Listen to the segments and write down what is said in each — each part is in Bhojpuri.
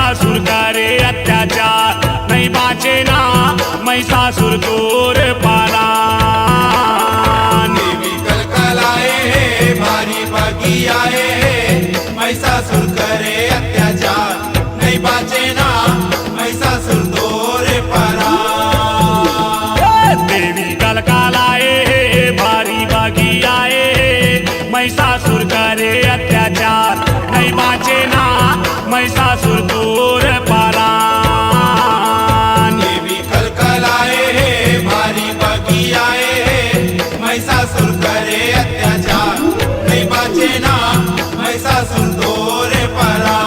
महिषासुर करे अत्याचार, नहीं बाचे ना महिषासुर दूर पाला। देवी कलकलाए है भारी बागी आए है, महिषासुर करे अत्याचार, नहीं बाचे ना महिषासुर दूर पाला। देवी कलकलाए है भारी बागी आए है, महिषासुर करे अत्याचार, नहीं बाचे ना महिषासुर दूर पाला। देवी कलकलाए है भारी बागी आए है, महिषासुर करे अत्याचार, नहीं बाचे ना महिषासुर दूर पाला।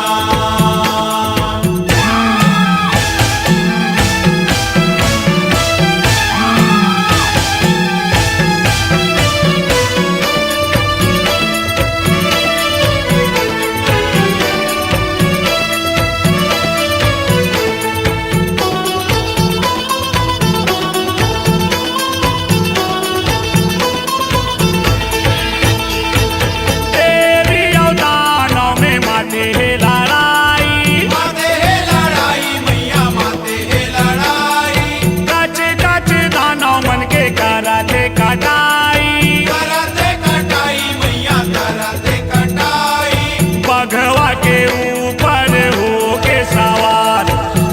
भगवा के ऊपर हो के सवार,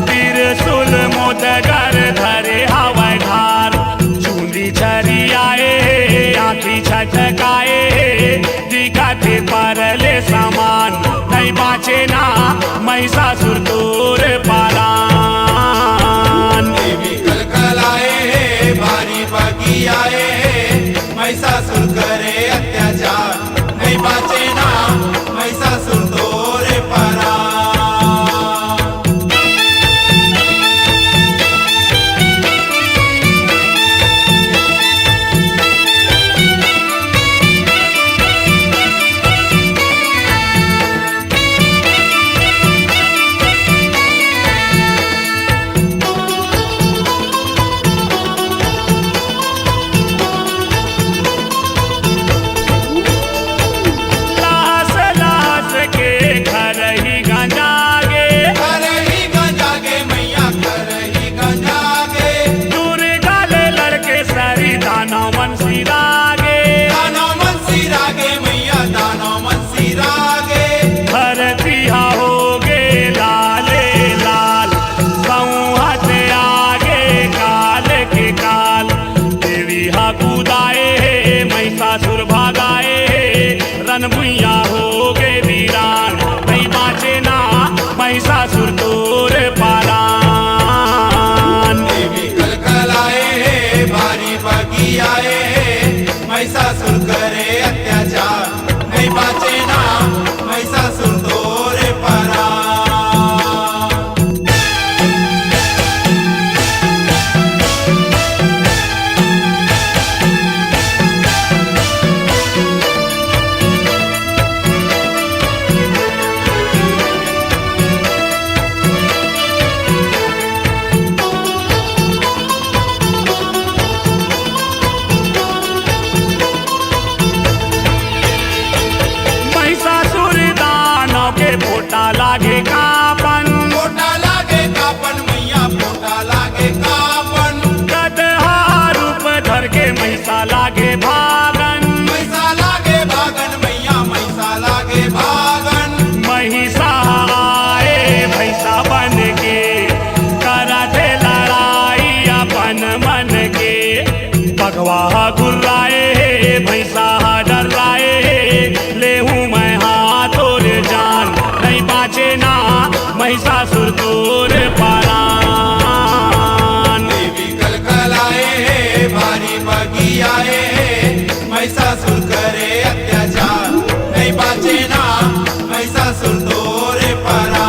त्रिशूल मोदगर धरे हवाई धार, चूंदी छरी आए आंखी छटकाए, दिखाते परले समान, नहीं बाचे ना महिषासुर दूर पाला। देवी कलकलाए है भारी बागी आए है, महिषासुर करे अत्याचार, नहीं बाचे ना महिषासुर दूर पाला। महिषासुर भागाए रन भुइया हो गए वीरान, नहीं बाचे ना महिषासुर दूर पाला। देवी कलकलाए है भारी बागी आए है, महिषासुर करे अत्याचार, नहीं बाचे ना महिषासुर दूर पाला। लागे कापन, पोटा लागे कापन मैया, पोटा लागे कापन, गदहा रूप धर के महिषा लागे भागन, महिषा लागे भागन मैया, महिषा लागे भागन। महिषा आए भैसा बन के, करते लड़ाई अपन मन के, भगवा गुर्राए भैसा डराए, लेहूं मैं हाथों जान, नहीं बाचे ना महिषासुर दूर पाला। देवी कलकलाए है भारी बागी आए है, महिषासुर करे अत्याचार, नहीं बाचे ना महिषासुर दूर पाला।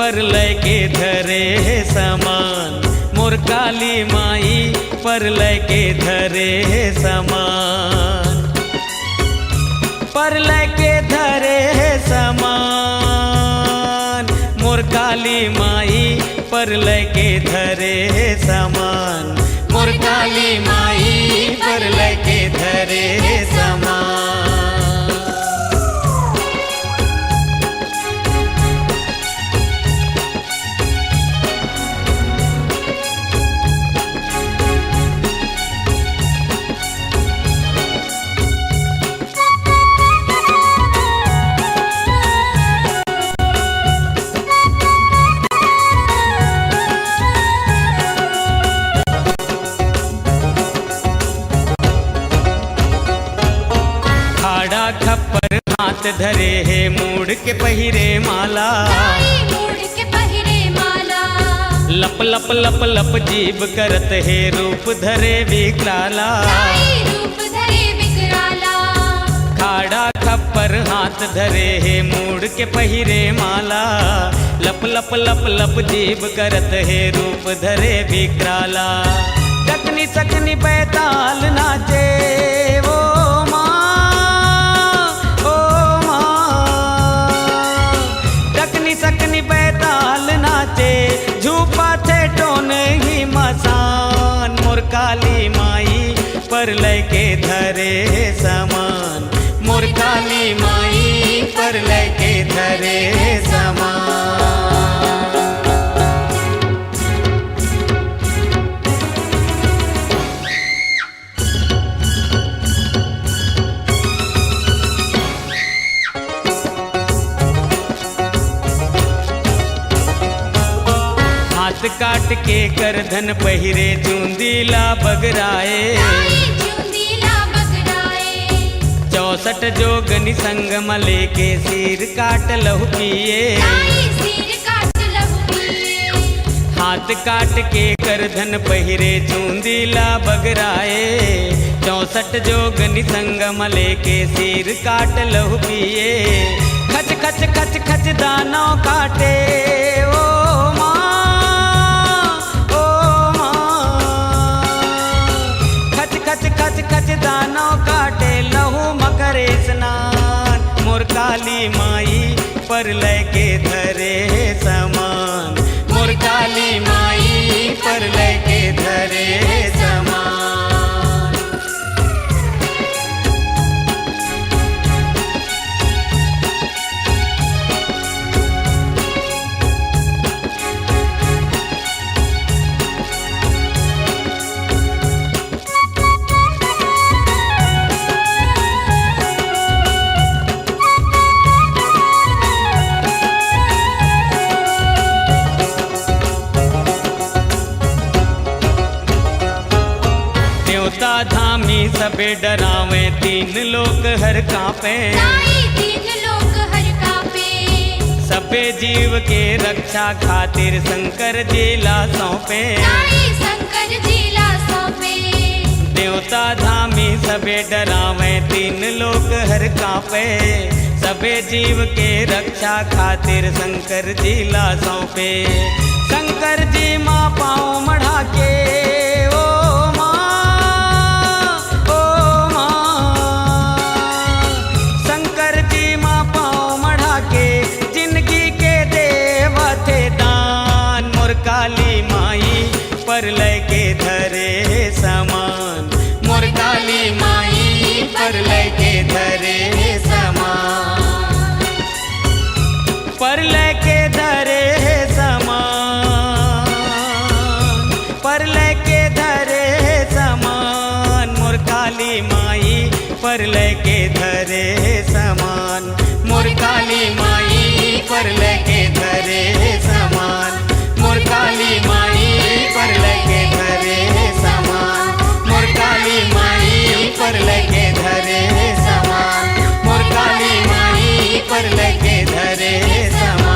पर लैके धरे समान, मोर काली माई पर लैके धरे समान, पर लैके धरे समान, मोर काली माई पर लैके धरे समान, मोर काली माई पर लैके धरे समान। खप्पर हाथ धरे है मूड़ के पहिरे माला, मूड़ के पहिरे माला, लप लप लप लप जीभ करत है रूप धरे विकराला, रूप धरे विकराला। खाड़ा खप्पर हाथ धरे है मूड़ के पहिरे माला, लप लप लप लप जीभ करत है रूप धरे विकराला। टकनी सकनी बैताल नाचे वो सकनी बैताल नाचे, झूपा थे टोन ही मसान, मोर काली माई पर लैके धरे समान, मोर काली माई पर लैके धरे समान। काट के करधन पहिरे चूंदीला बगराए, 64 जोगनी संगम लेके सिर काट लहु पिए, हाथ काट के करधन पहिरे चूंदीला बगराए, 64 जोगनी संगम लेके सिर काट लहु पिए। खच खच खच खच दानों काटे ओ खच दानों काटे लहू मकरे स्नान, मोर काली माई पर लैके धरे समान, मोर काली माई पर लैके धरे समान। धामी सबे डरावे, 3 लोक हर कांपे, 3 लोक हर कांपे, सबे जीव के रक्षा खातिर शंकर जिला सौंपे, शंकर जिला सौंपे। देवता धामी सबे डरावे, 3 लोक हर कांपे, सबे जीव के रक्षा खातिर शंकर जिला सौंपे। शंकर जी माँ पाँव मढ़ा के काली माई पर लैके धरे समान, मोर काली माई पर लैके धरे समान, पर लैके धरे समान, पर लैके धरे समान, मोर काली माई पर लैके धरे समान, मोर काली माई पर लैके धरे समान, मोर काली माई पर लैके धरे समान, मोर काली माई पर लैके धरे समान, मोर काली माई पर लैके धरे समान।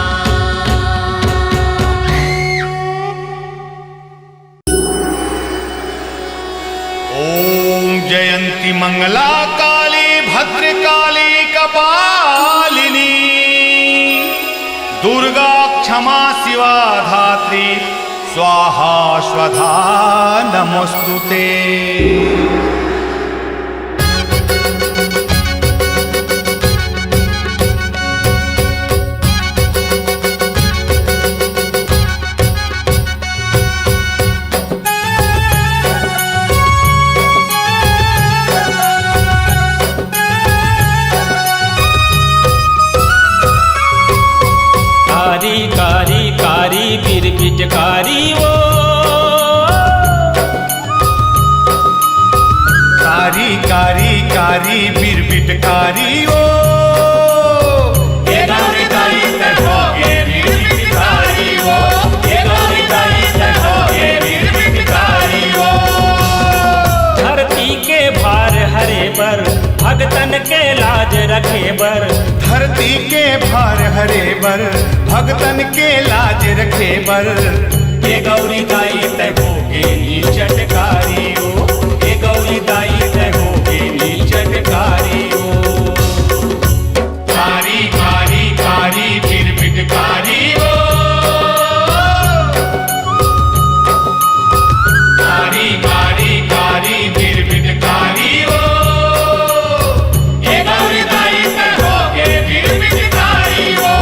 ओम जयंती मंगला काली भद्रकाली कपालिनी, दुर्गा क्षमा शिवा धात्री स्वाहा स्वधा नमोस्तुते। कारी कारी कारी बिरबिटकारी वो, कारी कारी कारी बिरबिटकारी ओ, ये गौरी दाई तको ये बिरबिटकारी ओ, ये गौरी दाई तको ये बिरबिटकारी ओ। धरती के भार हरे बर भगतन के लाज रखे बर, धरती के भार हरे बर भगतन के लाज रखे बर। ये गौरी दाई तको के नीचटकारी ओ, ये गौरी दाई तको के नीचटकारी ओ। कारी कारी कारी बिरबिटकारी ओ, कारी कारी कारी बिरबिटकारी ओ। ये गौरी दाई तको के बिरबिटकारी ओ,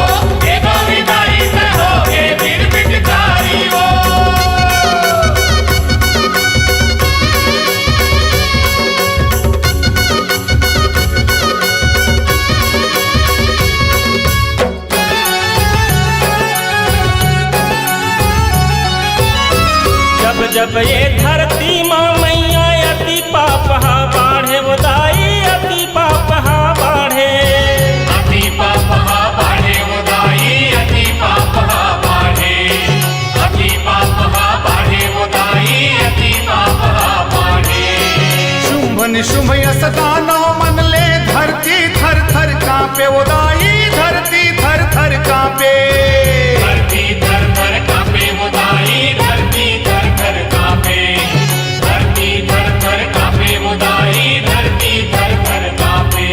ये गौरी दाई तको के बिरबिटकारी ओ। जब जब ये धरती माँ मैया अति पाप हा बाढ़े वो दाई अति पाप हा बाढ़े। अति पाप हा बाढ़े वो दाई अति पाप हा बाढ़े, अति पाप हा बाढ़े वो दाई अति पाप हा बाढ़े। शुंभ निशुंभ यस दानव मन ले धरती थर थर कांपे वो दाई धरती थर थर कांपे, धरती थर थर कांपे वो दाई धरती थर थर कांपे, धरती थर थर कांपे वो दाई धरती थर थर कांपे।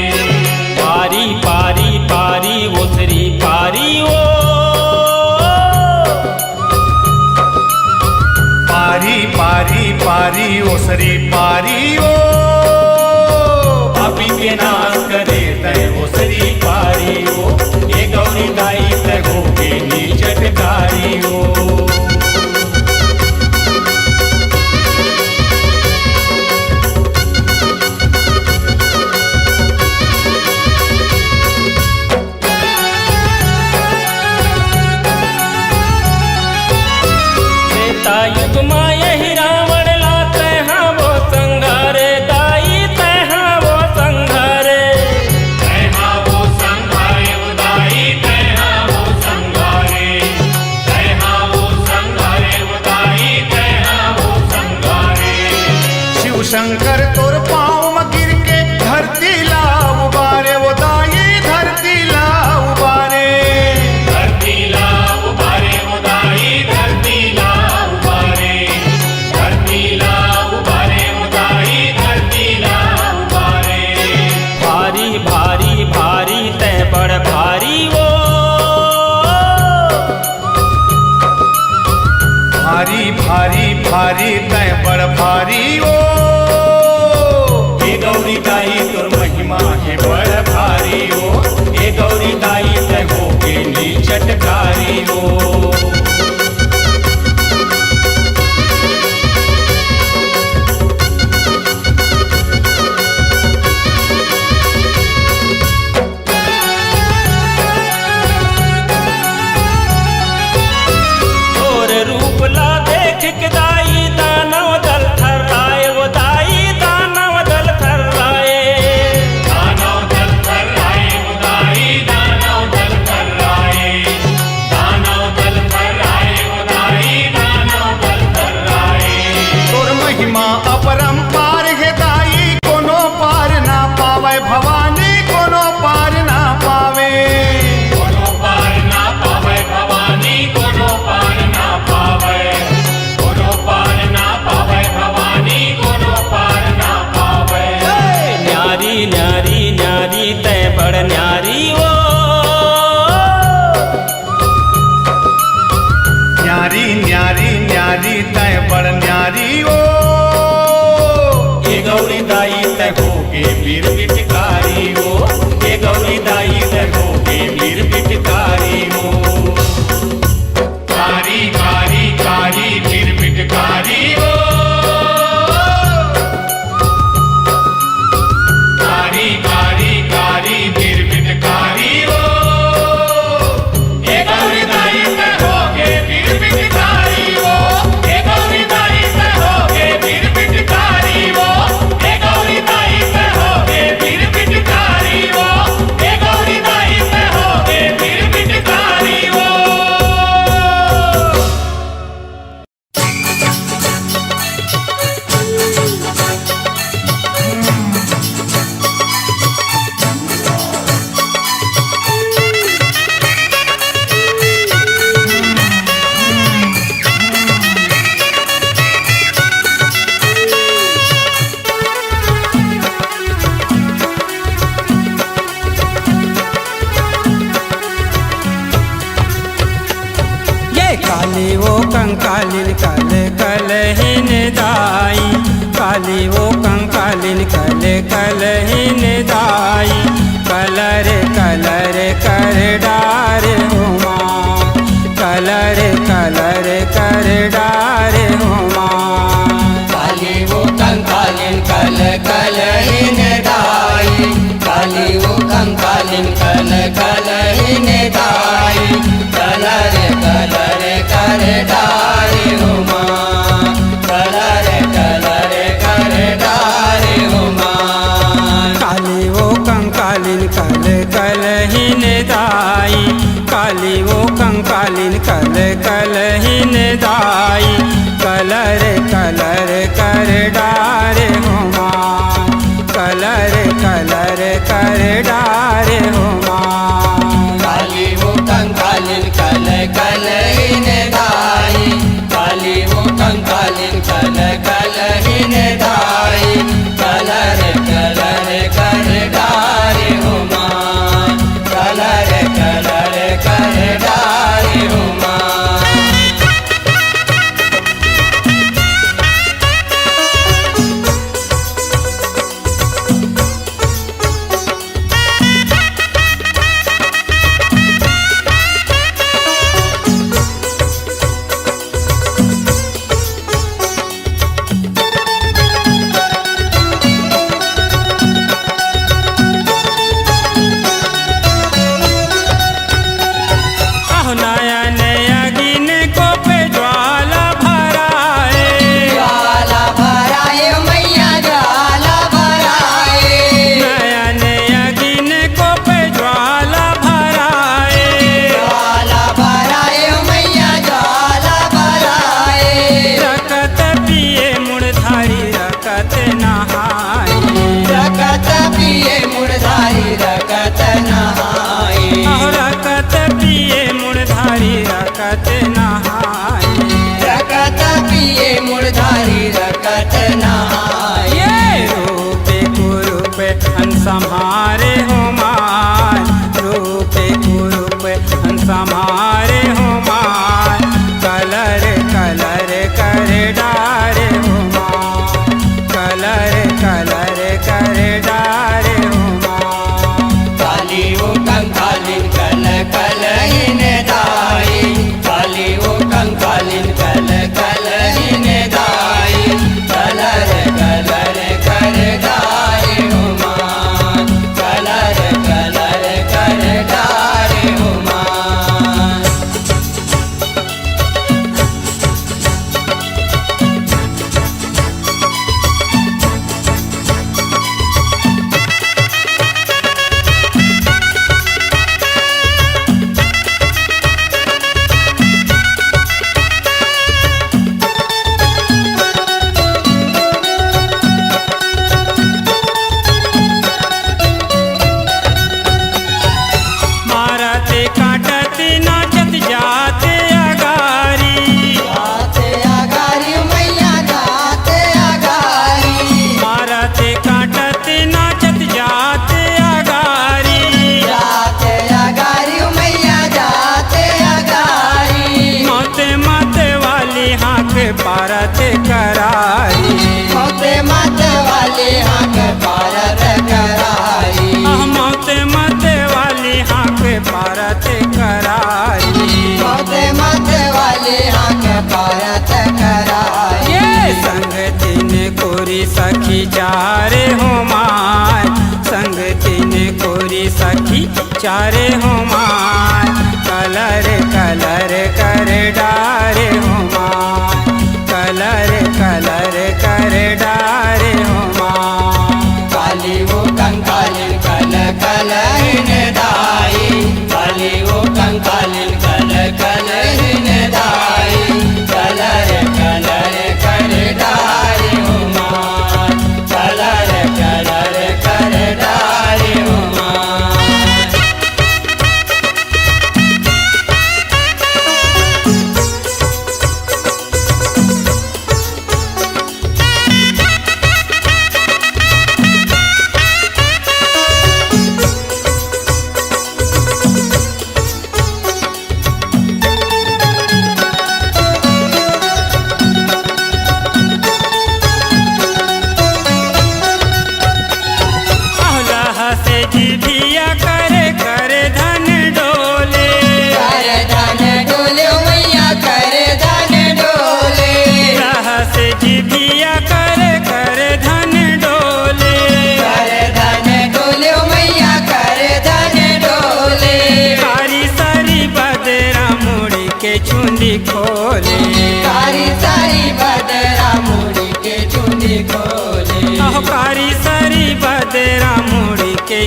पारी पारी पारी ओसरी पारी ओ, पारी पारी पारी ओसरी पारी ओ, पापी के नाश करे तय ओसरी पारी ओ, ये गौरी दाई तको के नीचटकारी ओ। त्रेता युग माँ यही रावण लाते हैं वो संघारे दाई तैहा वो संघारे। तैहा वो संघारे वो दाई तैहा वो संघारे, तैहा वो संघारे वो दाई तैहा वो संघारे। शिव शंकर तोर पाँव में गिर के धरती ला उबारे वो दाई धरती ला उबारे, धरती ला उबारे वो दाई धरती ला उबारे, धरती ला उबारे वो दाई धरती ला उबारे। भारी भारी भारी तय बड़ भारी वो, भारी भारी भारी तय बड़ भारी ओ, ये गौरी दाई तोर महिमा है बड़ भारी ओ, ये गौरी दाई तको के नीचटकारी ओ। और रूप ला देख के दाई दानव दल थर्राए वो दाई दानव दल थर्राए। दानव दल थर्राए वो दाई दानव दल थर्राए, दानव दल थर्राए कलहीन दाई काली वो कंकालिन कल कलहीन दाई कलर कलर कर डार हो माँ कलर कलर कर डार हो माँ काली वो कंकालिन कल कलहीन दाई काली वो कंकालिन कल कलहीन दाई कलर कलर कर डारे हो माँ कलर कलर कर डारे हो माँ काली वो कंकालिन कल कलहीन दाई काली वो कंकालिन कल कलहीन दाई कलर कलर कर डारे हो माँ कलर कलर कर डारे हो माँ काली वो कंकालिन कल कलहीन दाई काली वो कंकालिन कल कलहीन दाई कलर कलर कर डारे हो माँ कलर कलर कर डारे हो माँ नयन अगिन को पे ज्वाला भराए ज्वाला भराए मैया ज्वाला भराए नयन अगिन को पे ज्वाला भराए ज्वाला भराए मैया ज्वाला भराए रकत पिए मुड़धारी रकत नहाई रकत पिए मुड़धारी रकत नहाए रकत पिए मुड़धारी रकत नहाई रकत पिए मुड़धारी रकत नहाए ये रूपे कुरूपे संहारे हो मार रूपे कुरूपे संहारे हो मार कलर कलर कर डारे हो माँ कलर कलर कर डारे हो माँ काली वो कंकालिन कल कलहीन दाई काली वो कंकालिन कल कलहीन दाई कलर कलर कर डारे हो माँ कलर कलर कर डारे हो माँ मारते काटते नाचत जाते अगारी जाते अगारी मैया जाते अगारी मारते काटते नाचत जाते अगारी जाते अगारी मैया जाते अगारी मौते मते वाली हाथ पारत करारी मोते मत वाले हाथ पारत करारी मौते मते वाली हाथ पारत करारी मोते मत वाले हाथ पारत करारी ये संग तीन कोरी सखी चारे हो मार संग तीन कोरी सखी चारे हो मार कलर कलर कर डारे हो मार कलर कलर कर डारे हो मार काली वो कंकालिन कल कलहीन दाई काली वो कंकालिन कल कलहीन दाई कलर कलर कर डारे हो माँ कलर कलर कर डारे हो माँ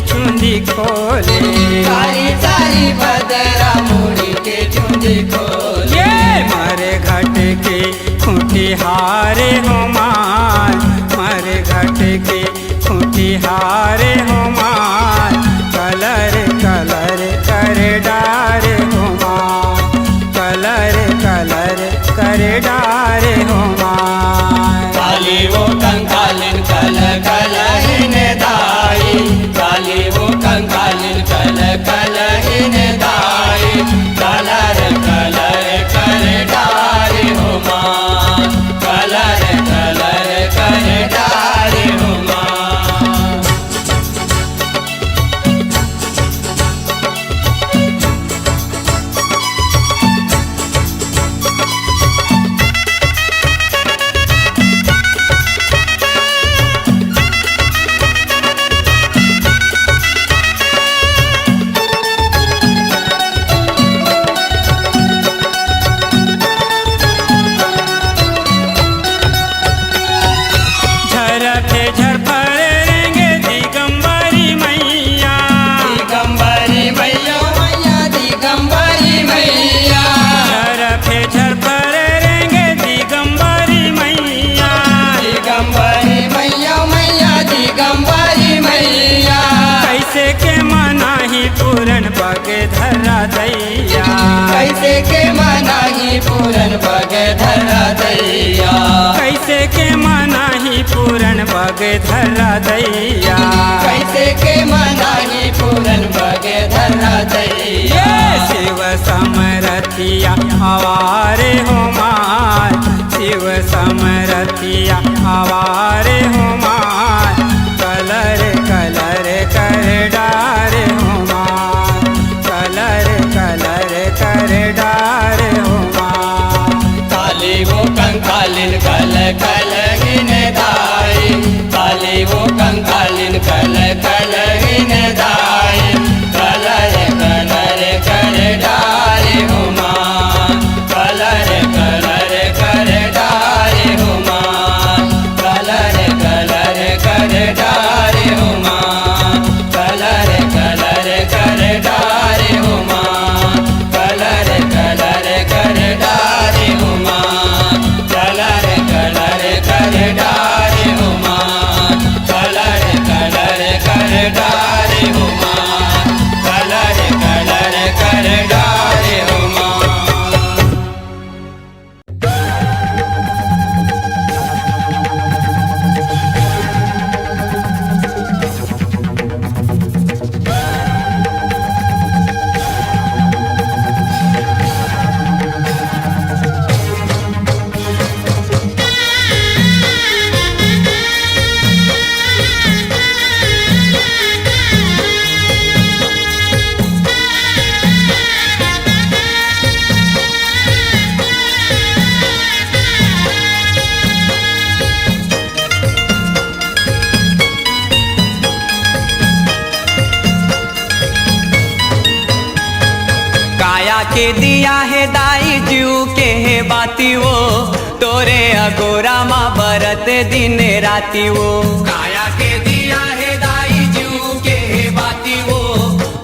चुंदी खोले। सारी सारी बदरा मुड़ी के चुंदी खोले। ये मारे घाट के खूंटी हारे हो मार, मारे घाट के खूंटी हारे हो मार, कलर कलर कर डारे हो मार, कलर कलर कर डारे हो मार। काली वो कंकालिन कल कल हिन दाई, काली वो कंकालिन कल कल हिन दाई, कलर कलर कर डारे हो माँ, कलर कलर कर डारे हो माँ। झरते झरफरेंगे दिगंबरी मैया, दिगंबरी मैया मैया दिगंबरी मैया, झरते झरफरेंगे दिगंबरी मैया, दिगंबरी मैया मैया दिगंबरी मैया। कैसे के मनाही पूरन बगे धरा दैया, कैसे के मनाही पूरन बगे धरा दैया, कैसे के मनाही पूरन बगे धरा दैया। कैसे के मनाही पूरन बगे धरा दैया। ये शिव समरथिया आवारे हो मार, शिव समरथिया आवारे हो मार, कलर कलर कर डारे हो मार, कलर कलर कर डारे हो मार। काली वो कंकालिन कल कल हिन दाई, काली वो कंकालिन कल कल हिन दाई, कलर कलर कर डारे हो माँ, कलर कलर कर डारे हो माँ, कलर कलर कर डारे हो माँ, कलर कलर कर डारे हो माँ, कलर कलर कर डारे हो माँ, कलर कलर कर डारे हो माँ, कलर कलर कर डारे हो माँ, कलर कलर कर डारे हो माँ। काया के दिया है दाई जीव के है बाती वो, तोरे अगोरा माँ बरत दिन राती वो। काया के दिया है दाई जीव के है बाती वो,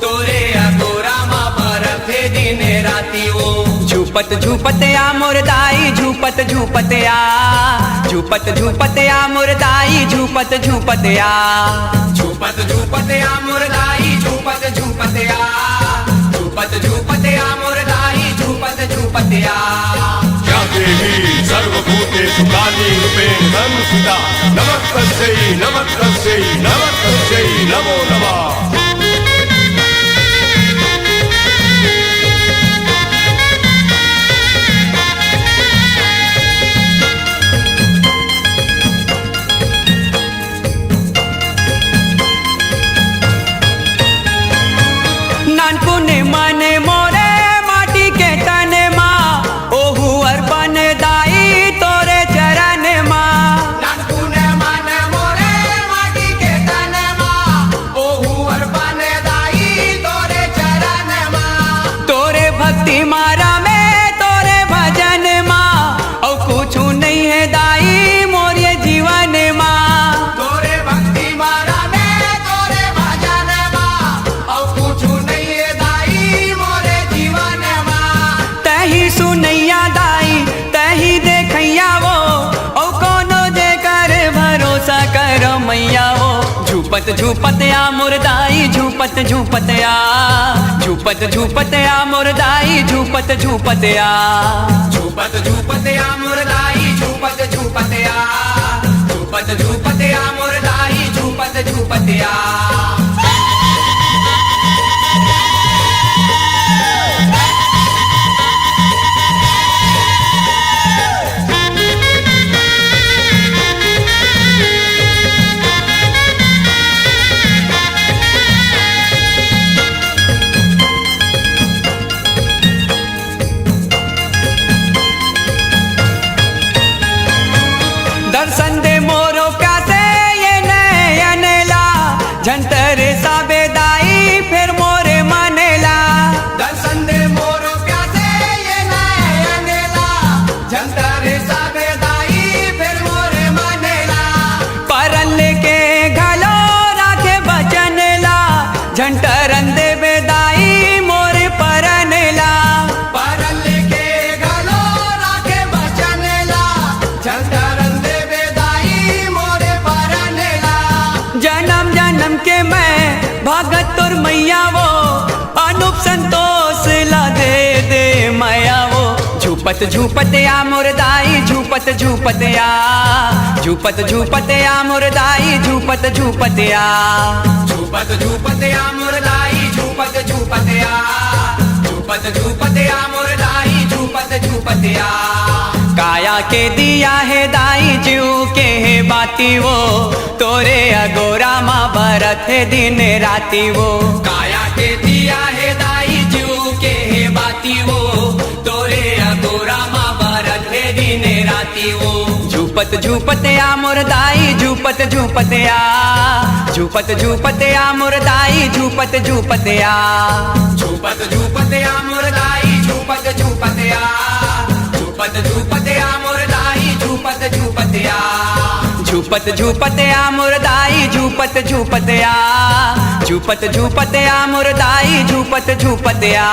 तोरे अगोरा माँ बरत दिन राती वो। झूपत झूपत आ मोर दाई झूपत झूपत आ, झूपत झूपत आ मोर दाई झूपत झूपत आ, झूपत झूपत आ मोर दाई झूपत झूपत आ, झूपत झूपत आ मोर दाई झूपत झूपत आ। या देवी सर्वभूतेषु काली रूपेण संस्थिता, नमस्तस्यै नमस्तस्यै नमस्तस्यै नमो नमः। नानपुने मने मोरे माटी के तन माँ, ओहु अर्पण दाई तोरे चरण माँ। नानपुने मने मोरे माटी के तन माँ, ओहु झूपत झूपत या मुरदाई झूपत झूपत या झूपत झूपत या मुरदाई झूपत झूपत या झूपत झूपत या मुरदाई झूपत झूपत या झूपत झूपत या मुरदाई झूपत झूपत या दर्शन दे मोरो प्यासे ये नयनेला झंटर साबेदाई फिर मोरे मनेला दर्शन दे मोरो प्यासे ये नयनेला झंटर साबेदाई फिर मोरे मनेला परन के घलो राखे बचनेला झंटरन दे बेदाई मोरे परनेला परल के गलो राखे बचनेला झंडरन दे बेदाई मोरे परनेला जन्म जन्म के मैं भगत तुर मैया वो अनूप संतोष ला दे मैया वो झूपत झूपत या मुरदाई झूपत झूपत या झूपत झूपत या मुरदाई झूपत झूपत या झूपत झूपत या मुरदाई झूपत झूपत या झूपत झूपत या मुरदाई झूपत झूपत या काया के दिया है दाई जीव के है बाती वो तोरे अगोरा माँ भरत है दिन राती वो काया के दिया है दाई जीव के है बाती वो तोरे अगोरा माँ भरत है दिन राती वो झूपत झूपत या मुरदाई झूपत झूपत या झूपत झूपत या मुरदाई झूपत झूपत या झूपत झूपत या मुरदाई झूपत झूपत या झूपत झूपत या मुरदाई झूपत झूपत या झूपत झूपत या मुरदाई झूपत झूपत या झूपत झूपत या मुरदाई झूपत झूपत या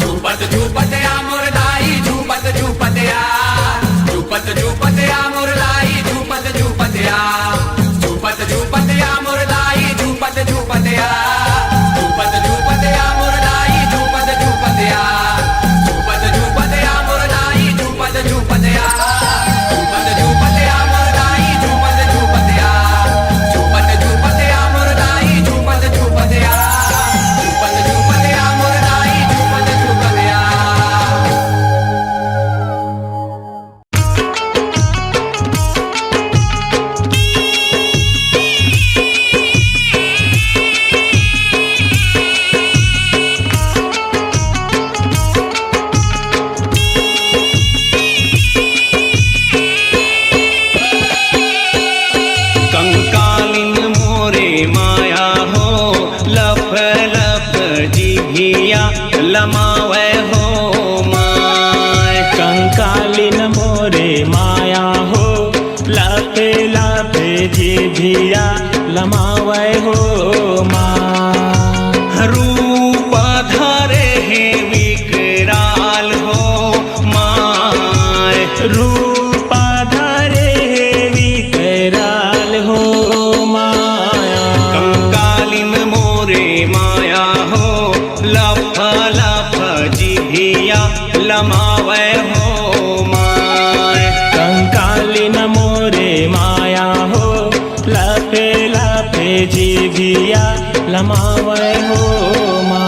झूपत झूपत या मुरदाई झूपत झूपत या झूपत झूपत या मुरदाई झूपत झूपत या झूपत झूपत या मुरदाई झूपत झूपत या झूपत झूपत या मुरदाई झूपत झूपत या झूपत झूपत या मुरदाई झूपत झूपत या झूपत झूपत या मुरदाई झूपत झूपत या झूपत झूपत या मुरदाई झूपत झूपत या झूपत झूपत या मुरदाई झूपत झूपत या कंकालिन मोरे माया हो लफ लफ जिभिया लमावे हो माय कंकालिन मोरे माया हो लापे लापे जिभिया लमावे हो माँ रूप धरे हे विकराल हो माय रूप धरे विकराल हो माया कंकालिन मोरे माया हो लफ लफ जिभिया लमावे हो माय कंकालिन मोरे माया हो लापे लापे जिभिया लमावे हो माँ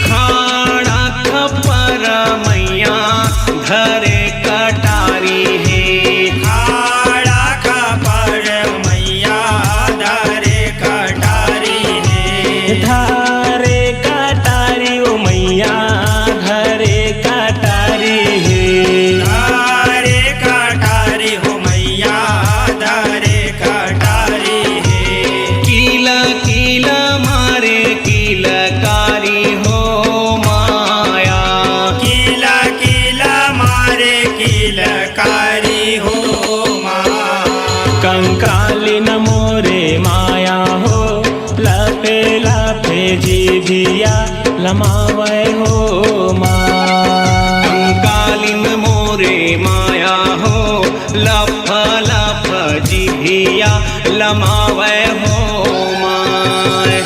खाड़ा खपर जीभिया लमावै हो माँ। कंकालिन मोरे माया हो लफ लफ जिभिया लमावै हो माय।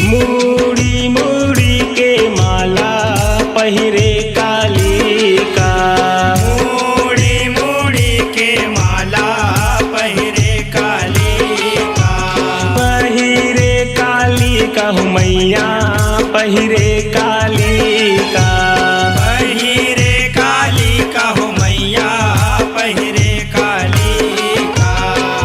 मुड़ी मुड़ी के माला पहिरे कालिका। मुड़ी मुड़ी के माला पहिरे कालिका। पहिरे कालिका हो मैया पहिरे कालिका। पहिरे कालिका हो मैया पहिरे कालिका।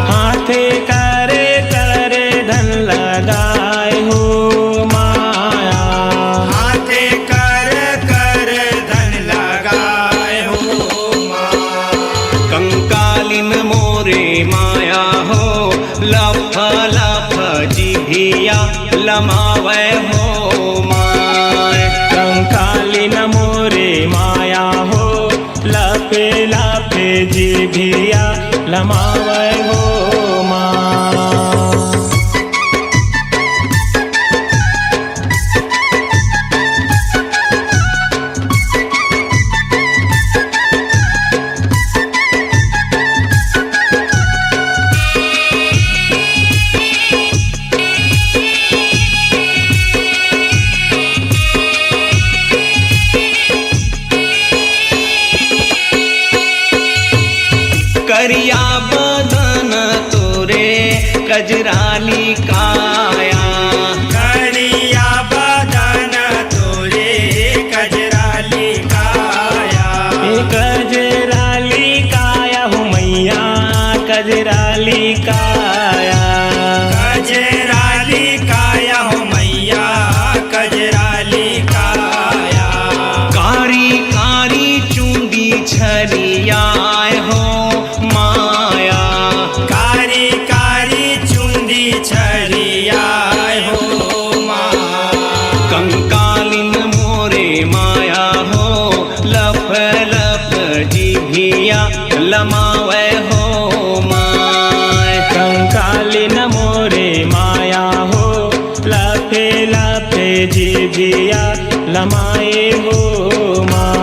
हाथे करे करे धन लगाए हो माया। हाथे कर कर धन लगाए हो माँ। कंकालिन मोरे माया हो लफ लफ जिभिया लमावै हो माय। कंकालिन मोरे माया हो लपे लपे जिभिया लमावै हो माँ। करिया बदन तोरे कजराली काया। करिया बदन तोरे कजराली काया। कजराली काया हो मैया कजराली काया। कजराली काया हो मैया कजराली काया। कारी कारी चूंदी छरियाए हो माया। कारी कारी चुंदी छरियाए हो माँ। कंकालिन मोरे माया हो लफ लफ जिभिया लमावै हो माय। कंकालिन मोरे माया हो लफे लफे जिभिया लमाए हो माँ।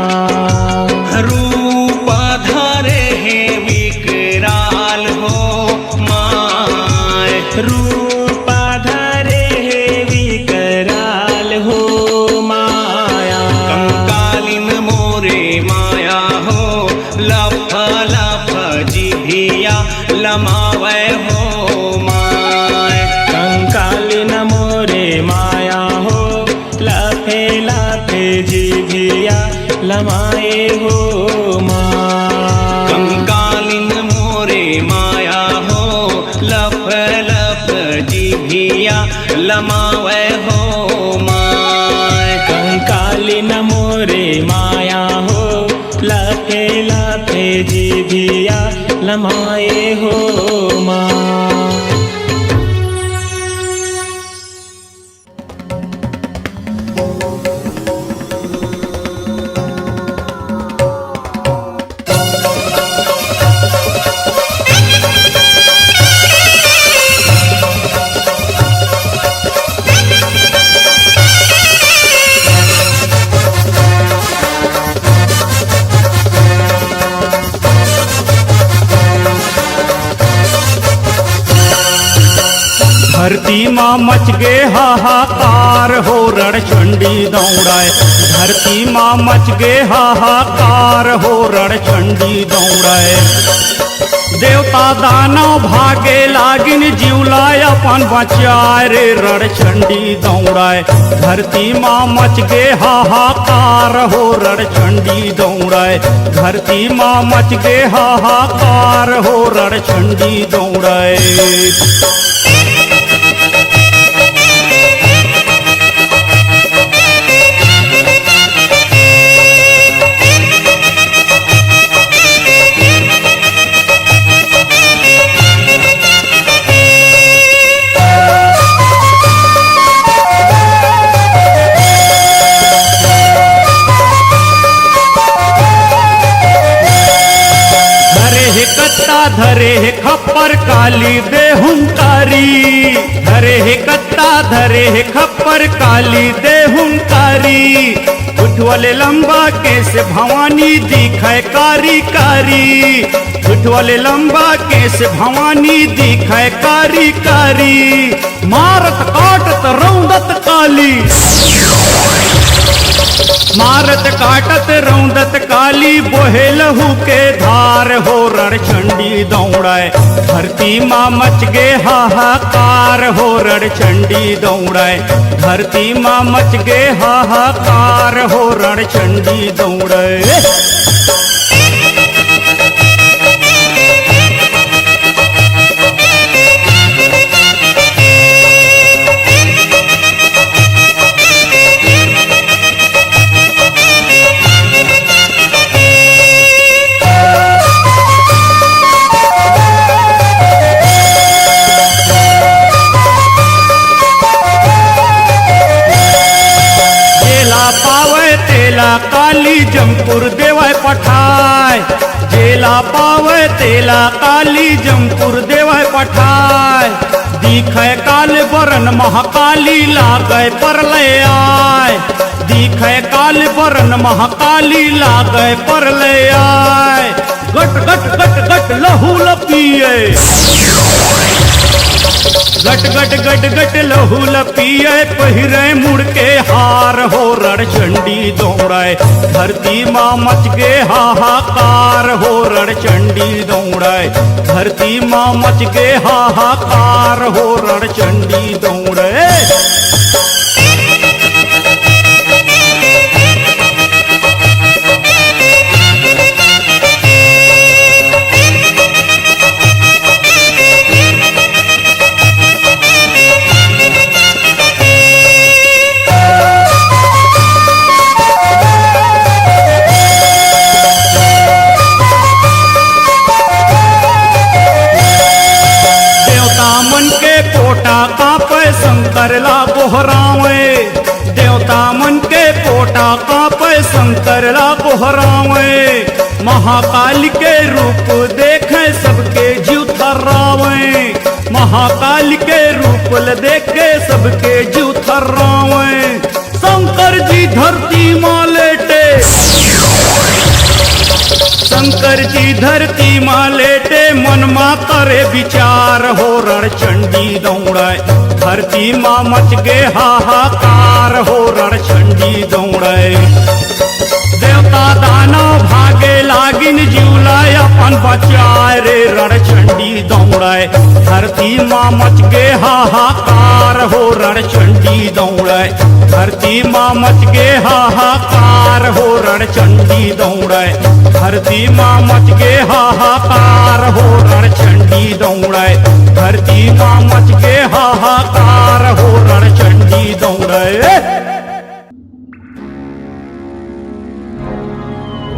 रूप धरे है विकराल हो माय। रूप धरे है विकराल हो माया। कंकालिन मोरे माया हो लफ लफ जिभिया लमावै हो माय। कंकालिन मोरे माया हो लफे लफे जिभिया लमाए हो माँ। कंकालिन मोरे माया हो लफ लफ जिभिया लमावै हो माय। कंकालिन मोरे माया हो लफे लफे जिभिया लमाए हो माँ। धरती माँ मच गे हाहाकार हो रणचंडी दौड़ाए। धरती माँ मच गे हाहाकार हो रणचंडी दौड़ाए। देवता दानव भागे लागिन जीवलाय अपन बचाए रे रणचंडी दौड़ाए। धरती माँ मच गे हाहाकार हो रणचंडी दौड़ाए। धरती माँ मच गे हाहाकार हो रणचंडी दौड़ाए। धरे है खप्पर काली देहुंकारी, धरे है कत्ता धरे है खप्पर काली देहुंकारी। उठवले लंबा केस भवानी दिखे कारी कारी, उठवले लंबा केस भवानी दिखे कारी कारी। मारत काटत रौंदत काली, मारत काटत रौंदत काली। बोहे लहू के धार हो रणचंडी दौड़ाए, धरती माँ मच गे हाहाकार हो रणचंडी दौड़ाए, धरती माँ मच गे हाहाकार हो रणचंडी दौड़ाए। काली जमपुर देवाय पठाय, जेला पावे तेला काली जमपुर देवाय पठाय। दिखे काल बरन महाकाली लागे परलय आय, दिखे काल बरन महाकाली लागे परलय आय। गट गट गट गट लहू लपिए, गट गट गट गट लहू लपिए। पहिरे मुड़ के हार हो रणचंडी दौड़ाए, धरती माँ मच गे हाहाकार हो रणचंडी दौड़ाए, धरती माँ मच गे हाहाकार हो रणचंडी दौड़ाए। शंकर ला बोहरावे, देवता मन के पोटा कापे शंकर ला बोहरावे। महाकाल के रूप देखे सबके जीव थर्रावे, महाकाल के रूप देखे सबके जीव थर्रावे। शंकर जी धरती माँ लेटे, शंकर जी धरती माँ लेटे। मन माँ करे विचार हो रणचंडी दौड़ाए, धरती माँ मच गे हाहाकार हो रणचंडी दौड़ाए। देवता दानव भागे लागिन जीवलाय अपन बचाए रे रणचंडी दौड़ाए, धरती माँ मच गे हाहाकार हो रणचंडी दौड़ाए, धरती माँ मच गे हाहाकार हो रणचंडी दौड़ाए, धरती माँ मच गे हाहाकार हो रणचंडी दौड़ाए, धरती माँ मच गे हाहाकार हो रणचंडी दौड़ाए।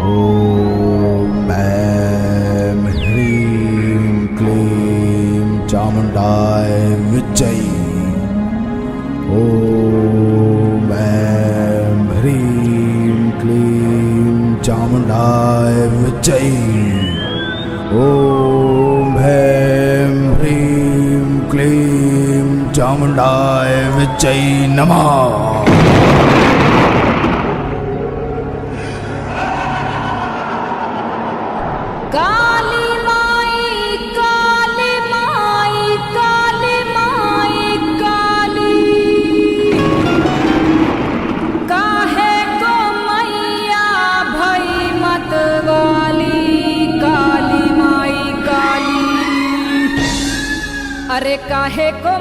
ओम ऐं ह्रीं क्लीं चामुंडाय विच्चै। ओम ऐं ह्रीं क्लीं चामुंडाय विच्चै। ओम ऐं ह्रीं क्लीं चामुंडाय विच्चै नमः। काली माई काली माई काली माई काली, काहे को मैया भई मतवाली। काली माई काली, अरे काहे को